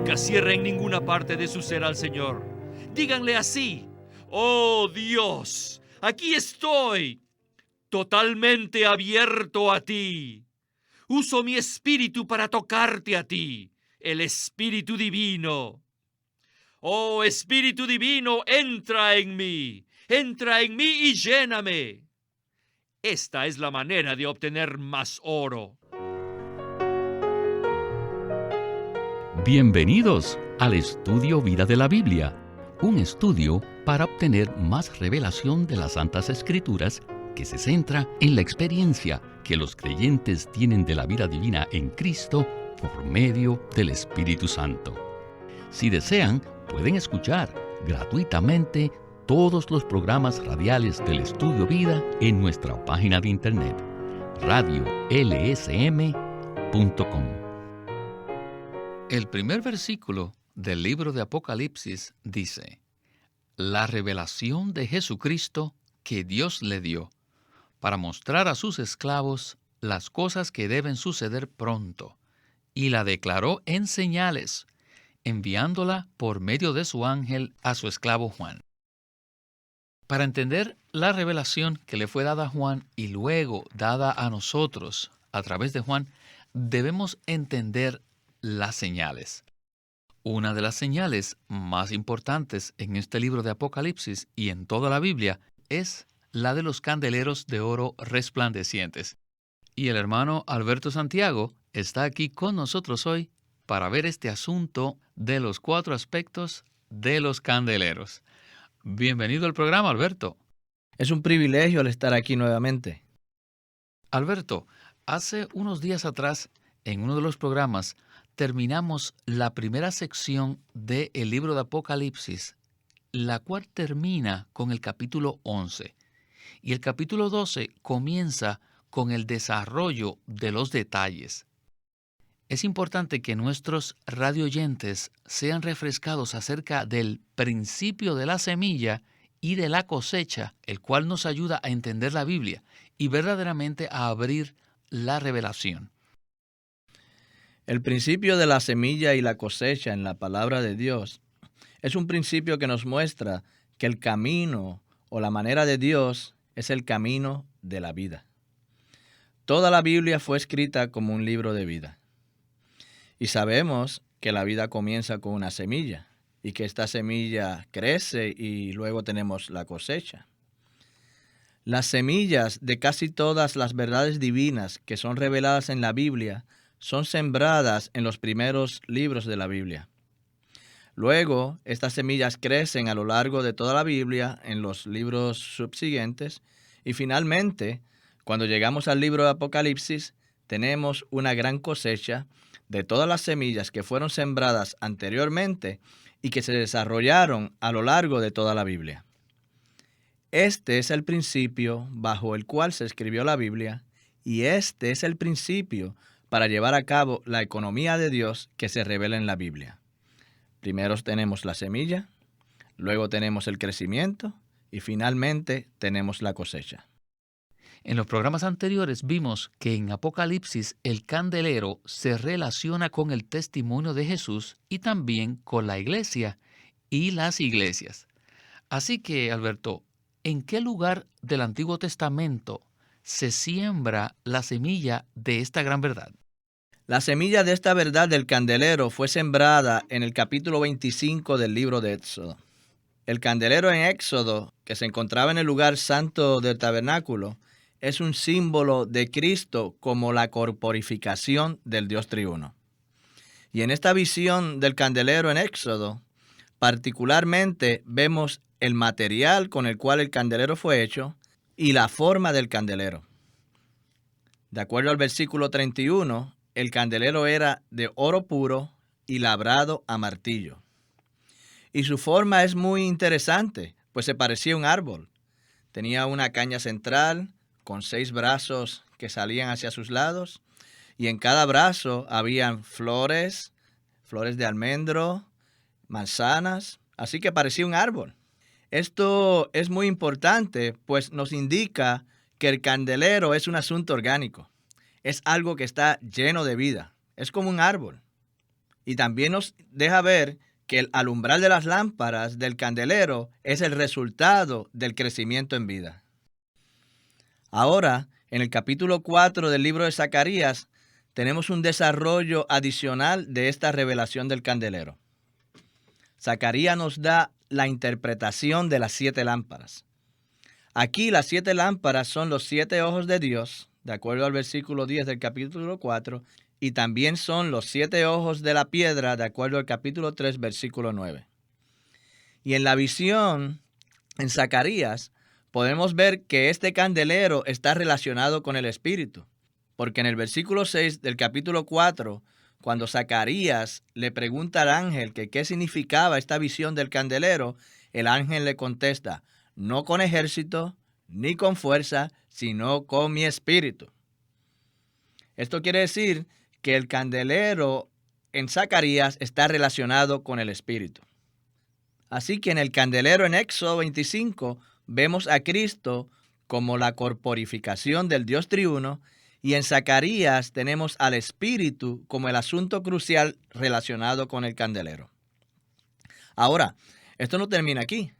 Nunca cierren ninguna parte de su ser al Señor. Díganle así: oh Dios, aquí estoy, totalmente abierto a ti. Uso mi espíritu para tocarte a ti, el Espíritu Divino. Oh Espíritu Divino, entra en mí y lléname. Esta es la manera de obtener más oro. Bienvenidos al Estudio Vida de la Biblia, un estudio para obtener más revelación de las Santas Escrituras que se centra en la experiencia que los creyentes tienen de la vida divina en Cristo por medio del Espíritu Santo. Si desean, pueden escuchar gratuitamente todos los programas radiales del Estudio Vida en nuestra página de internet, radiolsm.com. El primer versículo del libro de Apocalipsis dice: la revelación de Jesucristo que Dios le dio para mostrar a sus esclavos las cosas que deben suceder pronto, y la declaró en señales, enviándola por medio de su ángel a su esclavo Juan. Para entender la revelación que le fue dada a Juan y luego dada a nosotros a través de Juan, debemos entender las señales. Una de las señales más importantes en este libro de Apocalipsis y en toda la Biblia es la de los candeleros de oro resplandecientes. Y el hermano Alberto Santiago está aquí con nosotros hoy para ver este asunto de los 4 aspectos de los candeleros. Bienvenido al programa, Alberto. Es un privilegio el estar aquí nuevamente. Alberto, hace unos días atrás, en uno de los programas, terminamos la primera sección del libro de Apocalipsis, la cual termina con el capítulo 11. Y el capítulo 12 comienza con el desarrollo de los detalles. Es importante que nuestros radioyentes sean refrescados acerca del principio de la semilla y de la cosecha, el cual nos ayuda a entender la Biblia y verdaderamente a abrir la revelación. El principio de la semilla y la cosecha en la palabra de Dios es un principio que nos muestra que el camino o la manera de Dios es el camino de la vida. Toda la Biblia fue escrita como un libro de vida. Y sabemos que la vida comienza con una semilla y que esta semilla crece y luego tenemos la cosecha. Las semillas de casi todas las verdades divinas que son reveladas en la Biblia son sembradas en los primeros libros de la Biblia. Luego, estas semillas crecen a lo largo de toda la Biblia en los libros subsiguientes y finalmente, cuando llegamos al libro de Apocalipsis, tenemos una gran cosecha de todas las semillas que fueron sembradas anteriormente y que se desarrollaron a lo largo de toda la Biblia. Este es el principio bajo el cual se escribió la Biblia y este es el principio para llevar a cabo la economía de Dios que se revela en la Biblia. Primero tenemos la semilla, luego tenemos el crecimiento y finalmente tenemos la cosecha. En los programas anteriores vimos que en Apocalipsis el candelero se relaciona con el testimonio de Jesús y también con la iglesia y las iglesias. Así que, Alberto, ¿en qué lugar del Antiguo Testamento se siembra la semilla de esta gran verdad? La semilla de esta verdad del candelero fue sembrada en el capítulo 25 del libro de Éxodo. El candelero en Éxodo, que se encontraba en el lugar santo del tabernáculo, es un símbolo de Cristo como la corporificación del Dios triuno. Y en esta visión del candelero en Éxodo, particularmente vemos el material con el cual el candelero fue hecho y la forma del candelero. De acuerdo al versículo 31, el candelero era de oro puro y labrado a martillo. Y su forma es muy interesante, pues se parecía a un árbol. Tenía una caña central con 6 brazos que salían hacia sus lados, y en cada brazo habían flores de almendro, manzanas, así que parecía un árbol. Esto es muy importante, pues nos indica que el candelero es un asunto orgánico. Es algo que está lleno de vida. Es como un árbol. Y también nos deja ver que el alumbrar de las lámparas del candelero es el resultado del crecimiento en vida. Ahora, en el capítulo 4 del libro de Zacarías, tenemos un desarrollo adicional de esta revelación del candelero. Zacarías nos da la interpretación de las 7 lámparas. Aquí las 7 lámparas son los 7 ojos de Dios, de acuerdo al versículo 10 del capítulo 4, y también son los 7 ojos de la piedra, de acuerdo al capítulo 3, versículo 9. Y en la visión, en Zacarías, podemos ver que este candelero está relacionado con el Espíritu, porque en el versículo 6 del capítulo 4, cuando Zacarías le pregunta al ángel que qué significaba esta visión del candelero, el ángel le contesta: no con ejército, ni con fuerza, sino con mi espíritu. Esto quiere decir que el candelero en Zacarías está relacionado con el espíritu. Así que en el candelero en Éxodo 25 vemos a Cristo como la corporificación del Dios triuno, y en Zacarías tenemos al espíritu como el asunto crucial relacionado con el candelero. Ahora, esto no termina aquí.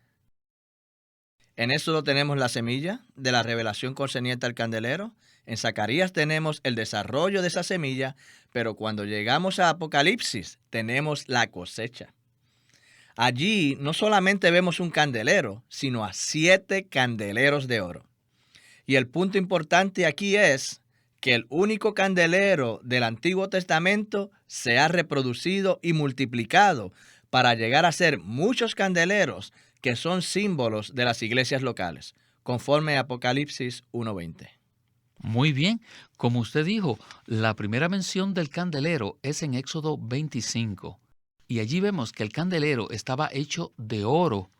En Éxodo tenemos la semilla de la revelación concerniente al candelero. En Zacarías tenemos el desarrollo de esa semilla, pero cuando llegamos a Apocalipsis tenemos la cosecha. Allí no solamente vemos un candelero, sino a 7 candeleros de oro. Y el punto importante aquí es que el único candelero del Antiguo Testamento se ha reproducido y multiplicado para llegar a ser muchos candeleros que son símbolos de las iglesias locales, conforme a Apocalipsis 1:20. Muy bien, como usted dijo, la primera mención del candelero es en Éxodo 25, y allí vemos que el candelero estaba hecho de oro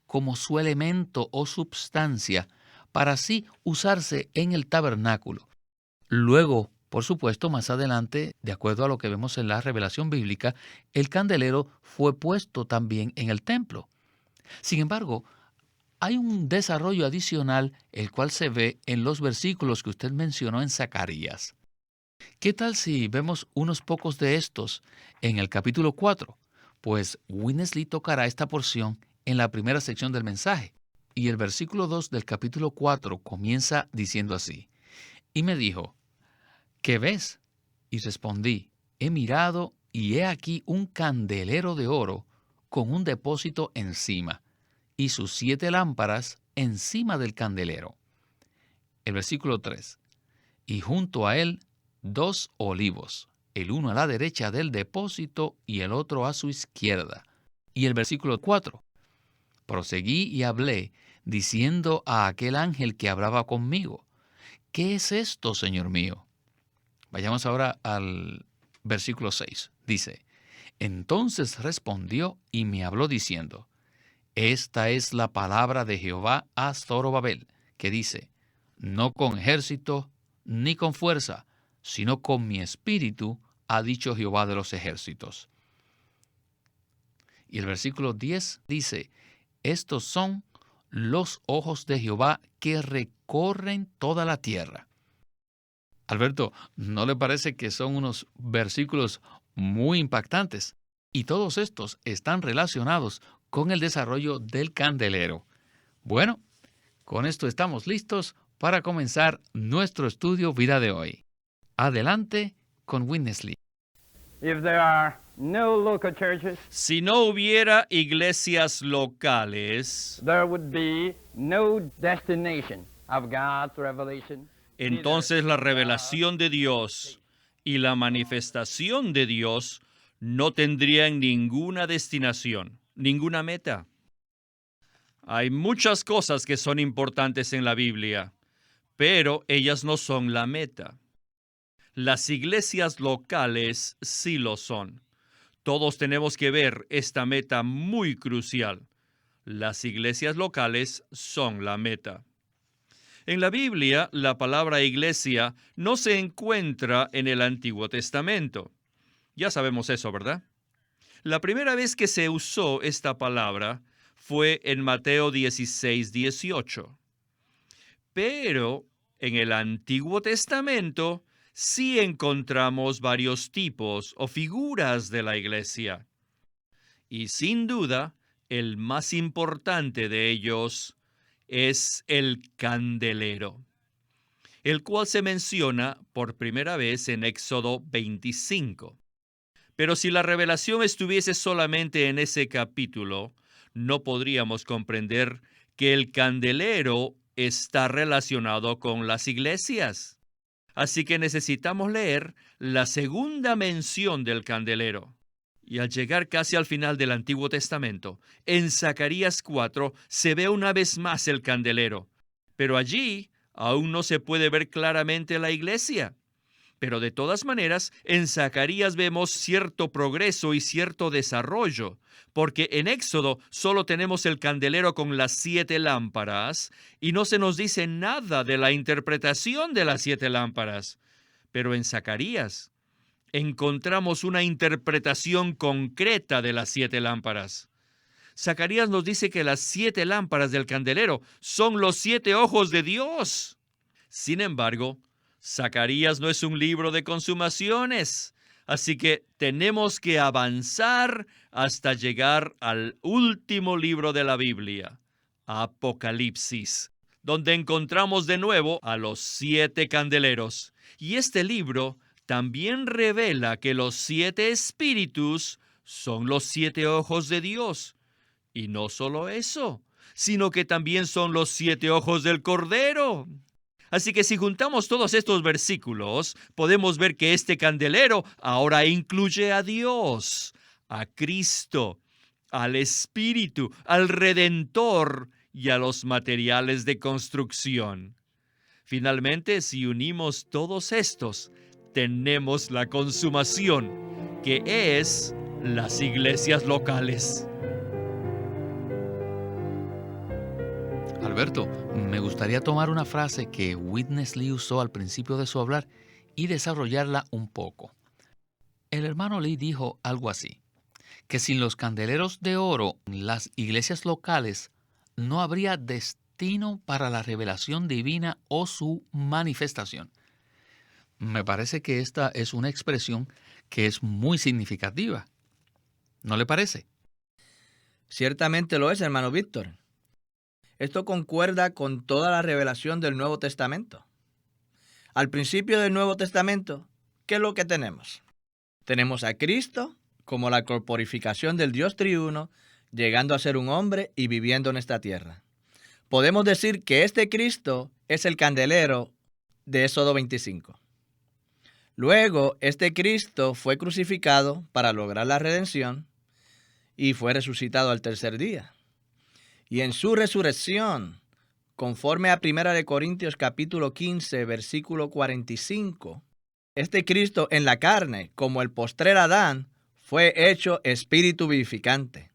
como su elemento o substancia para así usarse en el tabernáculo. Luego, por supuesto, más adelante, de acuerdo a lo que vemos en la revelación bíblica, el candelero fue puesto también en el templo. Sin embargo, hay un desarrollo adicional, el cual se ve en los versículos que usted mencionó en Zacarías. ¿Qué tal si vemos unos pocos de estos en el capítulo 4? Pues Winnesley tocará esta porción en la primera sección del mensaje. Y el versículo 2 del capítulo 4 comienza diciendo así: y me dijo, ¿qué ves? Y respondí, he mirado y he aquí un candelero de oro con un depósito encima, y sus 7 lámparas encima del candelero. El versículo 3. Y junto a él 2 olivos, el uno a la derecha del depósito y el otro a su izquierda. Y el versículo 4. Proseguí y hablé, diciendo a aquel ángel que hablaba conmigo, ¿qué es esto, Señor mío? Vayamos ahora al versículo 6. Dice, entonces respondió y me habló diciendo, esta es la palabra de Jehová a Zorobabel, que dice, no con ejército ni con fuerza, sino con mi espíritu, ha dicho Jehová de los ejércitos. Y el versículo 10 dice, estos son los ojos de Jehová que recorren toda la tierra. Alberto, ¿no le parece que son unos versículos muy impactantes? Y todos estos están relacionados con el desarrollo del candelero. Bueno, con esto estamos listos para comenzar nuestro estudio vida de hoy. Adelante con Winnesley. If there are no local churches, Si no hubiera iglesias locales, there would be no destination of God's revelation. entonces la revelación de Dios y la manifestación de Dios no tendrían ninguna destinación, ninguna meta. Hay muchas cosas que son importantes en la Biblia, pero ellas no son la meta. Las iglesias locales sí lo son. Todos tenemos que ver esta meta muy crucial. Las iglesias locales son la meta. En la Biblia, la palabra iglesia no se encuentra en el Antiguo Testamento. Ya sabemos eso, ¿verdad? La primera vez que se usó esta palabra fue en Mateo 16:18. Pero en el Antiguo Testamento sí encontramos varios tipos o figuras de la iglesia. Y sin duda, el más importante de ellos es el candelero, el cual se menciona por primera vez en Éxodo 25. Pero si la revelación estuviese solamente en ese capítulo, no podríamos comprender que el candelero está relacionado con las iglesias. Así que necesitamos leer la segunda mención del candelero. Y al llegar casi al final del Antiguo Testamento, en Zacarías 4 se ve una vez más el candelero. Pero allí aún no se puede ver claramente la iglesia. Pero de todas maneras, en Zacarías vemos cierto progreso y cierto desarrollo, porque en Éxodo solo tenemos el candelero con las 7 lámparas y no se nos dice nada de la interpretación de las 7 lámparas. Pero en Zacarías encontramos una interpretación concreta de las 7 lámparas. Zacarías nos dice que las 7 lámparas del candelero son los 7 ojos de Dios. Sin embargo, Zacarías no es un libro de consumaciones, así que tenemos que avanzar hasta llegar al último libro de la Biblia, Apocalipsis, donde encontramos de nuevo a los 7 candeleros. Y este libro también revela que los 7 espíritus son los 7 ojos de Dios. Y no solo eso, sino que también son los 7 ojos del Cordero. Así que si juntamos todos estos versículos, podemos ver que este candelero ahora incluye a Dios, a Cristo, al Espíritu, al Redentor y a los materiales de construcción. Finalmente, si unimos todos estos, tenemos la consumación, que es las iglesias locales. Alberto, me gustaría tomar una frase que Witness Lee usó al principio de su hablar y desarrollarla un poco. El hermano Lee dijo algo así, que sin los candeleros de oro en las iglesias locales no habría destino para la revelación divina o su manifestación. Me parece que esta es una expresión que es muy significativa. ¿No le parece? Ciertamente lo es, hermano Víctor. Esto concuerda con toda la revelación del Nuevo Testamento. Al principio del Nuevo Testamento, ¿qué es lo que tenemos? Tenemos a Cristo como la corporificación del Dios triuno, llegando a ser un hombre y viviendo en esta tierra. Podemos decir que este Cristo es el candelero de Éxodo 25. Luego, este Cristo fue crucificado para lograr la redención y fue resucitado al tercer día. Y en su resurrección, conforme a 1 Corintios capítulo 15, versículo 45, este Cristo en la carne, como el postrer Adán, fue hecho espíritu vivificante.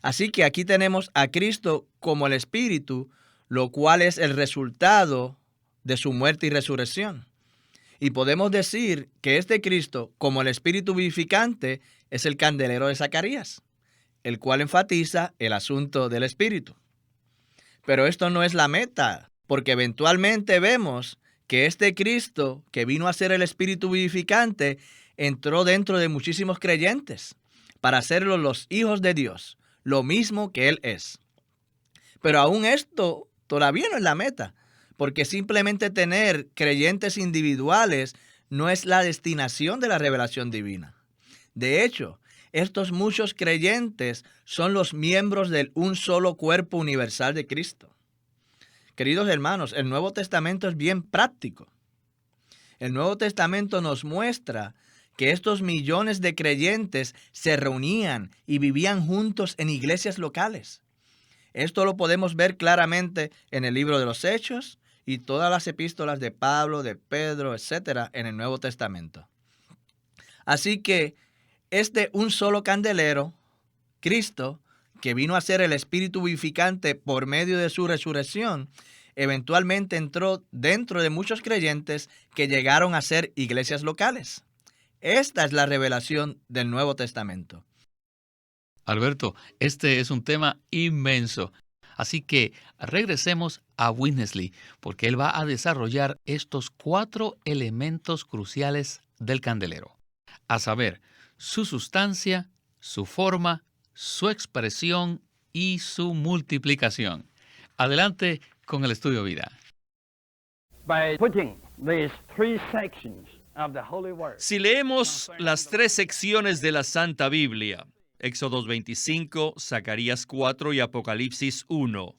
Así que aquí tenemos a Cristo como el espíritu, lo cual es el resultado de su muerte y resurrección. Y podemos decir que este Cristo, como el espíritu vivificante, es el candelero de Zacarías, el cual enfatiza el asunto del espíritu. Pero esto no es la meta, porque eventualmente vemos que este Cristo, que vino a ser el espíritu vivificante, entró dentro de muchísimos creyentes para hacerlos los hijos de Dios, lo mismo que Él es. Pero aún esto todavía no es la meta, porque simplemente tener creyentes individuales no es la destinación de la revelación divina. De hecho, estos muchos creyentes son los miembros del un solo cuerpo universal de Cristo. Queridos hermanos, el Nuevo Testamento es bien práctico. El Nuevo Testamento nos muestra que estos millones de creyentes se reunían y vivían juntos en iglesias locales. Esto lo podemos ver claramente en el libro de los Hechos y todas las epístolas de Pablo, de Pedro, etcétera, en el Nuevo Testamento. Así que este un solo candelero, Cristo, que vino a ser el espíritu vivificante por medio de su resurrección, eventualmente entró dentro de muchos creyentes que llegaron a ser iglesias locales. Esta es la revelación del Nuevo Testamento. Alberto, este es un tema inmenso. Así que regresemos a Winnesley, porque él va a desarrollar estos 4 elementos cruciales del candelero, a saber, su sustancia, su forma, su expresión y su multiplicación. Adelante con el estudio vida. By putting these 3 sections of the Holy Word, Si leemos las 3 secciones de la Santa Biblia, Éxodo 25, Zacarías 4 y Apocalipsis 1,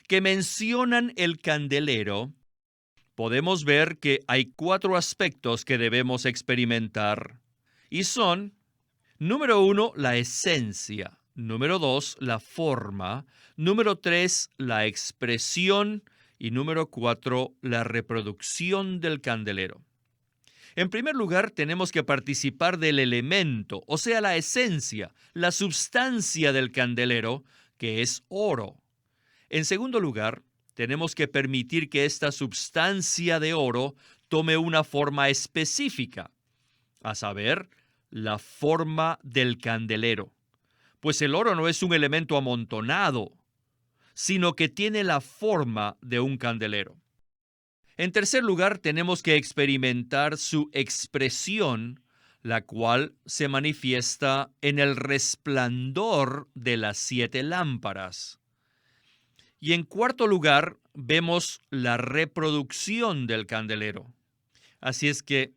que mencionan el candelero, podemos ver que hay 4 aspectos que debemos experimentar. Y son, número 1, la esencia. Número 2, la forma. Número 3, la expresión. Y número 4, la reproducción del candelero. En primer lugar, tenemos que participar del elemento, o sea, la esencia, la substancia del candelero, que es oro. En segundo lugar, tenemos que permitir que esta substancia de oro tome una forma específica, a saber, la forma del candelero. Pues el oro no es un elemento amontonado, sino que tiene la forma de un candelero. En tercer lugar, tenemos que experimentar su expresión, la cual se manifiesta en el resplandor de las 7 lámparas. Y en cuarto lugar, vemos la reproducción del candelero. Así es que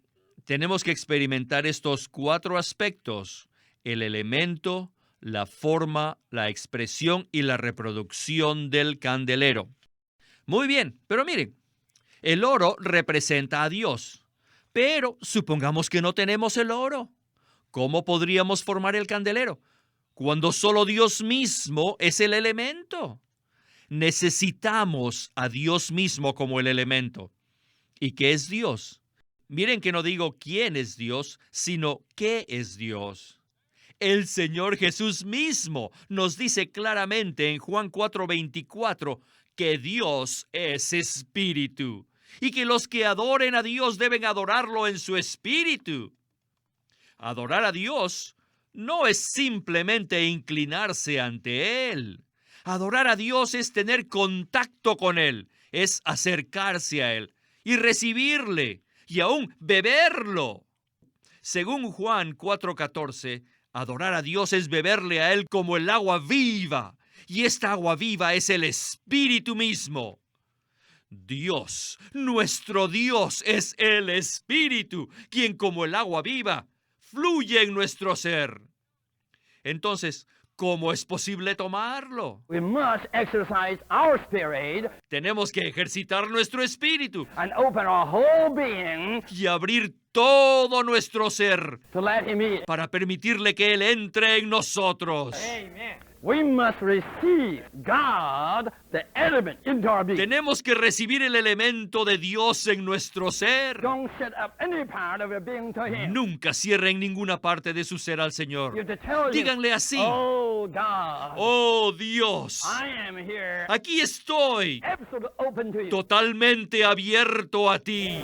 tenemos que experimentar estos 4 aspectos: el elemento, la forma, la expresión y la reproducción del candelero. Muy bien, pero miren, el oro representa a Dios, pero supongamos que no tenemos el oro. ¿Cómo podríamos formar el candelero cuando solo Dios mismo es el elemento? Necesitamos a Dios mismo como el elemento. ¿Y qué es Dios? Miren que no digo quién es Dios, sino qué es Dios. El Señor Jesús mismo nos dice claramente en Juan 4:24 que Dios es espíritu y que los que adoren a Dios deben adorarlo en su espíritu. Adorar a Dios no es simplemente inclinarse ante Él. Adorar a Dios es tener contacto con Él, es acercarse a Él y recibirle y aún beberlo. Según Juan 4:14, adorar a Dios es beberle a Él como el agua viva, y esta agua viva es el Espíritu mismo. Dios, nuestro Dios, es el Espíritu, quien como el agua viva fluye en nuestro ser. Entonces, ¿cómo es posible tomarlo? we must exercise our spirit Tenemos que ejercitar nuestro espíritu and open our whole being y abrir todo nuestro ser to let Him in. para permitirle que Él entre en nosotros. We must receive God, the element, into our being. Tenemos que recibir el elemento de Dios en nuestro ser. Don't shut up any part of your being to Him. Nunca cierren ninguna parte de su ser al You Señor. have to tell Him, Díganle así: oh God, oh Dios, I am here, aquí estoy, absolutely open to you. totalmente abierto a ti.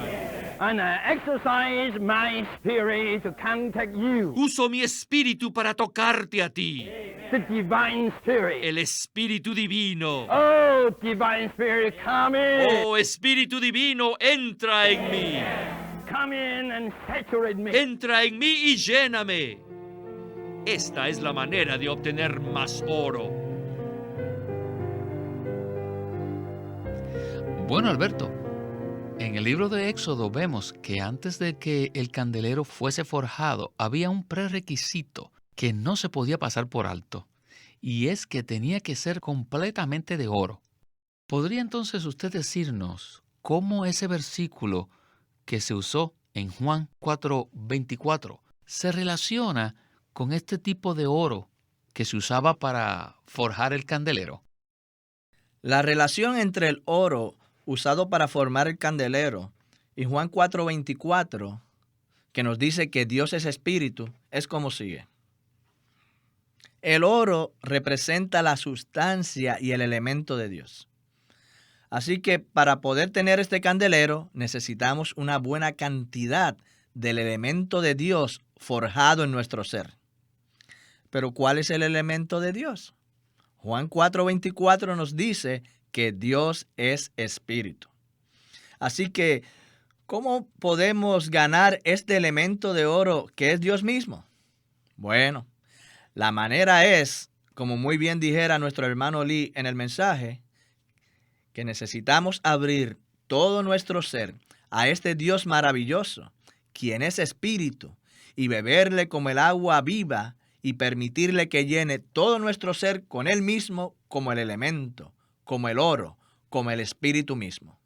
And I exercise my spirit to contact you, Uso mi espíritu para tocarte a ti, the divine spirit. el Espíritu Divino. Oh, divine spirit, come in. Oh Espíritu Divino, entra en mí. Come in and saturate me. Entra en mí y lléname. Esta es la manera de obtener más oro. Bueno, Alberto, en el libro de Éxodo vemos que antes de que el candelero fuese forjado, había un prerequisito que no se podía pasar por alto, y es que tenía que ser completamente de oro. ¿Podría entonces usted decirnos cómo ese versículo que se usó en Juan 4:24 se relaciona con este tipo de oro que se usaba para forjar el candelero? La relación entre el oro usado para formar el candelero y Juan 4:24, que nos dice que Dios es espíritu, es como sigue. El oro representa la sustancia y el elemento de Dios. Así que para poder tener este candelero necesitamos una buena cantidad del elemento de Dios forjado en nuestro ser. Pero ¿cuál es el elemento de Dios? Juan 4:24 nos dice que Dios es espíritu. Así que, ¿cómo podemos ganar este elemento de oro que es Dios mismo? Bueno, la manera es, como muy bien dijera nuestro hermano Lee en el mensaje, que necesitamos abrir todo nuestro ser a este Dios maravilloso, quien es espíritu, y beberle como el agua viva y permitirle que llene todo nuestro ser con Él mismo como el elemento, como el oro, como el espíritu mismo.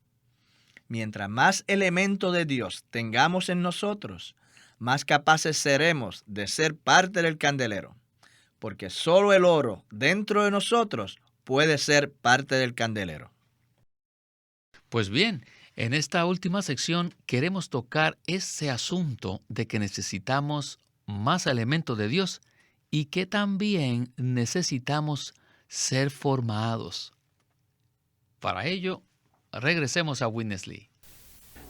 Mientras más elemento de Dios tengamos en nosotros, más capaces seremos de ser parte del candelero, porque solo el oro dentro de nosotros puede ser parte del candelero. Pues bien, en esta última sección queremos tocar ese asunto de que necesitamos más elementos de Dios y que también necesitamos ser formados. Para ello, regresemos a Witness Lee.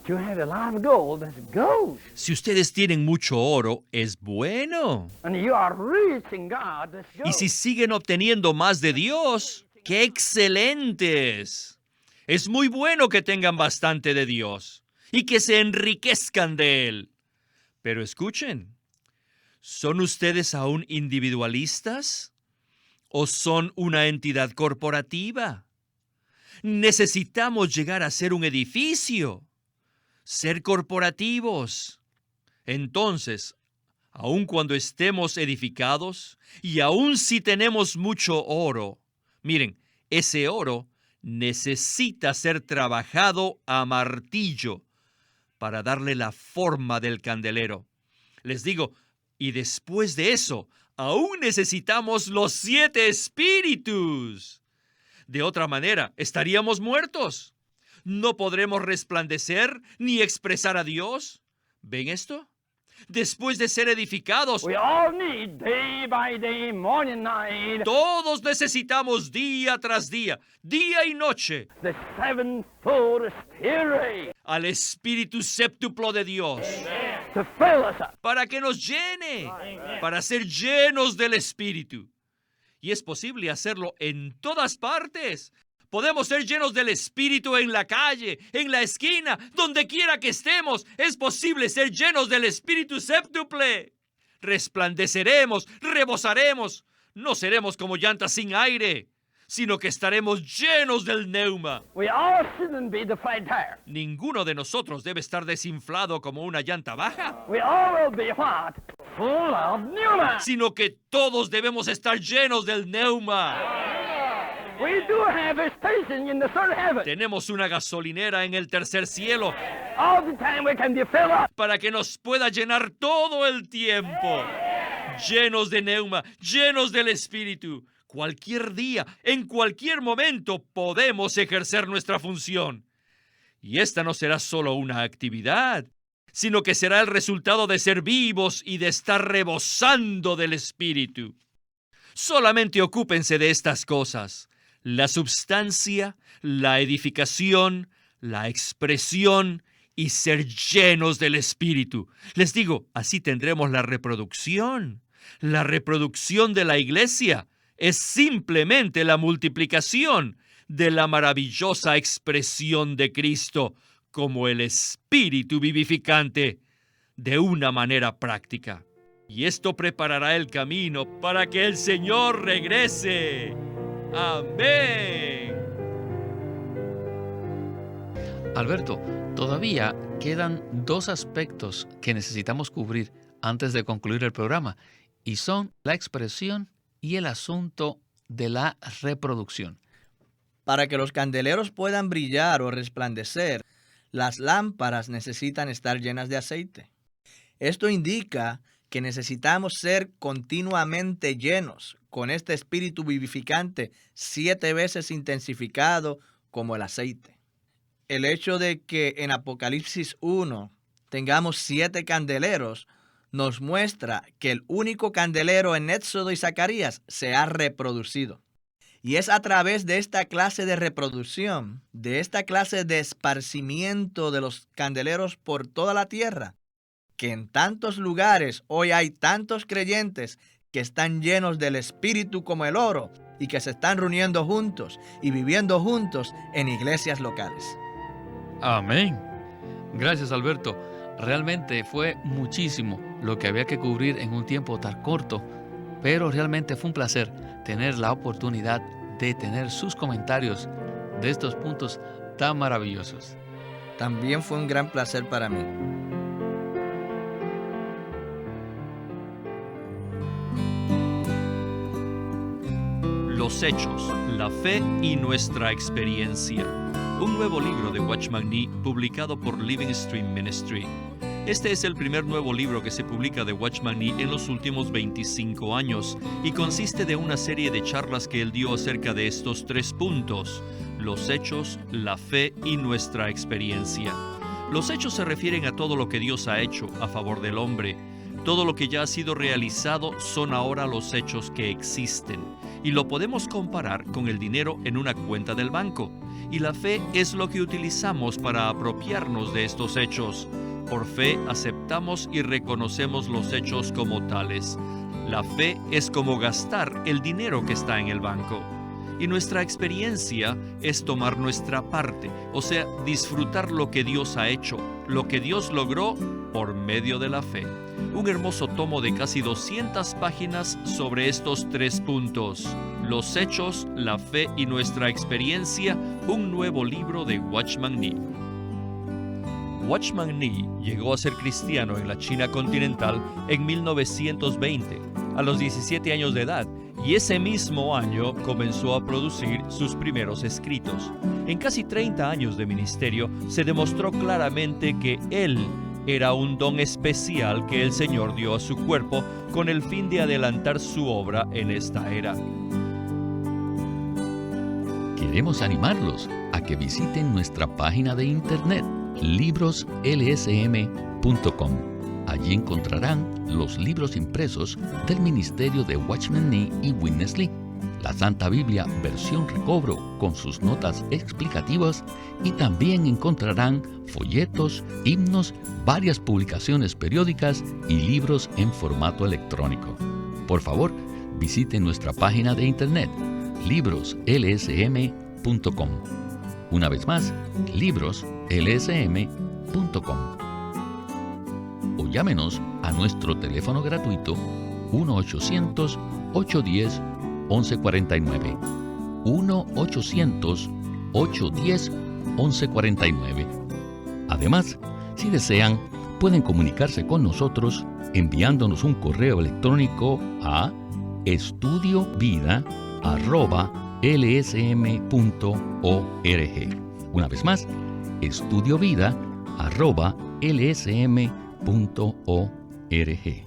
You have a lot of gold, that's gold. Si ustedes tienen mucho oro, es bueno. And you are rich in God, that's gold. Y si siguen obteniendo más de Dios, ¡qué excelentes! Es muy bueno que tengan bastante de Dios y que se enriquezcan de Él. Pero escuchen, ¿son ustedes aún individualistas o son una entidad corporativa? Necesitamos llegar a ser un edificio, ser corporativos. Entonces, aun cuando estemos edificados y aun si tenemos mucho oro, miren, ese oro necesita ser trabajado a martillo para darle la forma del candelero. Les digo, y después de eso, aún necesitamos los 7 espíritus. De otra manera, estaríamos muertos. No podremos resplandecer ni expresar a Dios. ¿Ven esto? Después de ser edificados, We all need day by day, morning, night, todos necesitamos día tras día, día y noche, the sevenfold Spirit al Espíritu séptuplo de Dios, to fill us up. para que nos llene, para ser llenos del Espíritu. Y es posible hacerlo en todas partes. Podemos ser llenos del Espíritu en la calle, en la esquina, donde quiera que estemos. Es posible ser llenos del Espíritu séptuple. Resplandeceremos, rebosaremos. No seremos como llantas sin aire, sino que estaremos llenos del neuma. We all shouldn't be the flat tire. Ninguno de nosotros debe estar desinflado como una llanta baja, We all will be what? Full of pneuma. sino que todos debemos estar llenos del neuma. We do have a station in the third heaven. Tenemos una gasolinera en el tercer cielo All the time we can be filled up. para que nos pueda llenar todo el tiempo. Llenos de neuma, llenos del Espíritu. Cualquier día, en cualquier momento, podemos ejercer nuestra función. Y esta no será solo una actividad, sino que será el resultado de ser vivos y de estar rebosando del Espíritu. Solamente ocúpense de estas cosas: la substancia, la edificación, la expresión y ser llenos del Espíritu. Les digo, así tendremos la reproducción. La reproducción de la iglesia es simplemente la multiplicación de la maravillosa expresión de Cristo como el Espíritu vivificante de una manera práctica. Y esto preparará el camino para que el Señor regrese. Amén. Alberto, todavía quedan 2 aspectos que necesitamos cubrir antes de concluir el programa, y son la expresión y el asunto de la reproducción. Para que los candeleros puedan brillar o resplandecer, las lámparas necesitan estar llenas de aceite. Esto indica que necesitamos ser continuamente llenos con este espíritu vivificante 7 veces intensificado como el aceite. El hecho de que en Apocalipsis 1 tengamos 7 candeleros nos muestra que el único candelero en Éxodo y Zacarías se ha reproducido. Y es a través de esta clase de reproducción, de esta clase de esparcimiento de los candeleros por toda la tierra, que en tantos lugares hoy hay tantos creyentes que están llenos del Espíritu como el oro y que se están reuniendo juntos y viviendo juntos en iglesias locales. Amén. Gracias, Alberto. Realmente fue muchísimo lo que había que cubrir en un tiempo tan corto, pero realmente fue un placer tener la oportunidad de tener sus comentarios de estos puntos tan maravillosos. También fue un gran placer para mí. Los Hechos, la Fe y nuestra experiencia. Un nuevo libro de Watchman Nee publicado por Living Stream Ministry. Este es el primer nuevo libro que se publica de Watchman Nee en los últimos 25 años y consiste de una serie de charlas que él dio acerca de estos 3 puntos: los hechos, la fe y nuestra experiencia. Los hechos se refieren a todo lo que Dios ha hecho a favor del hombre. Todo lo que ya ha sido realizado son ahora los hechos que existen, y lo podemos comparar con el dinero en una cuenta del banco. Y la fe es lo que utilizamos para apropiarnos de estos hechos. Por fe aceptamos y reconocemos los hechos como tales. La fe es como gastar el dinero que está en el banco. Y nuestra experiencia es tomar nuestra parte, o sea, disfrutar lo que Dios ha hecho, lo que Dios logró por medio de la fe. Un hermoso tomo de casi 200 páginas sobre estos 3 puntos: los hechos, la fe y nuestra experiencia, un nuevo libro de Watchman Nee. Watchman Nee llegó a ser cristiano en la China continental en 1920, a los 17 años de edad, y ese mismo año comenzó a producir sus primeros escritos. En casi 30 años de ministerio se demostró claramente que él era un don especial que el Señor dio a su cuerpo con el fin de adelantar su obra en esta era. Queremos animarlos a que visiten nuestra página de internet libroslsm.com. Allí encontrarán los libros impresos del ministerio de Watchman Nee y Witness Lee, la Santa Biblia versión recobro con sus notas explicativas, y también encontrarán folletos, himnos, varias publicaciones periódicas y libros en formato electrónico. Por favor, visiten nuestra página de internet libroslsm.com. Una vez más, libroslsm.com. O llámenos a nuestro teléfono gratuito 1-800-810-1149. 1-800-810-1149. Además, si desean, pueden comunicarse con nosotros enviándonos un correo electrónico a estudiovida@lsm.org. Una vez más, estudiovida@lsm.org.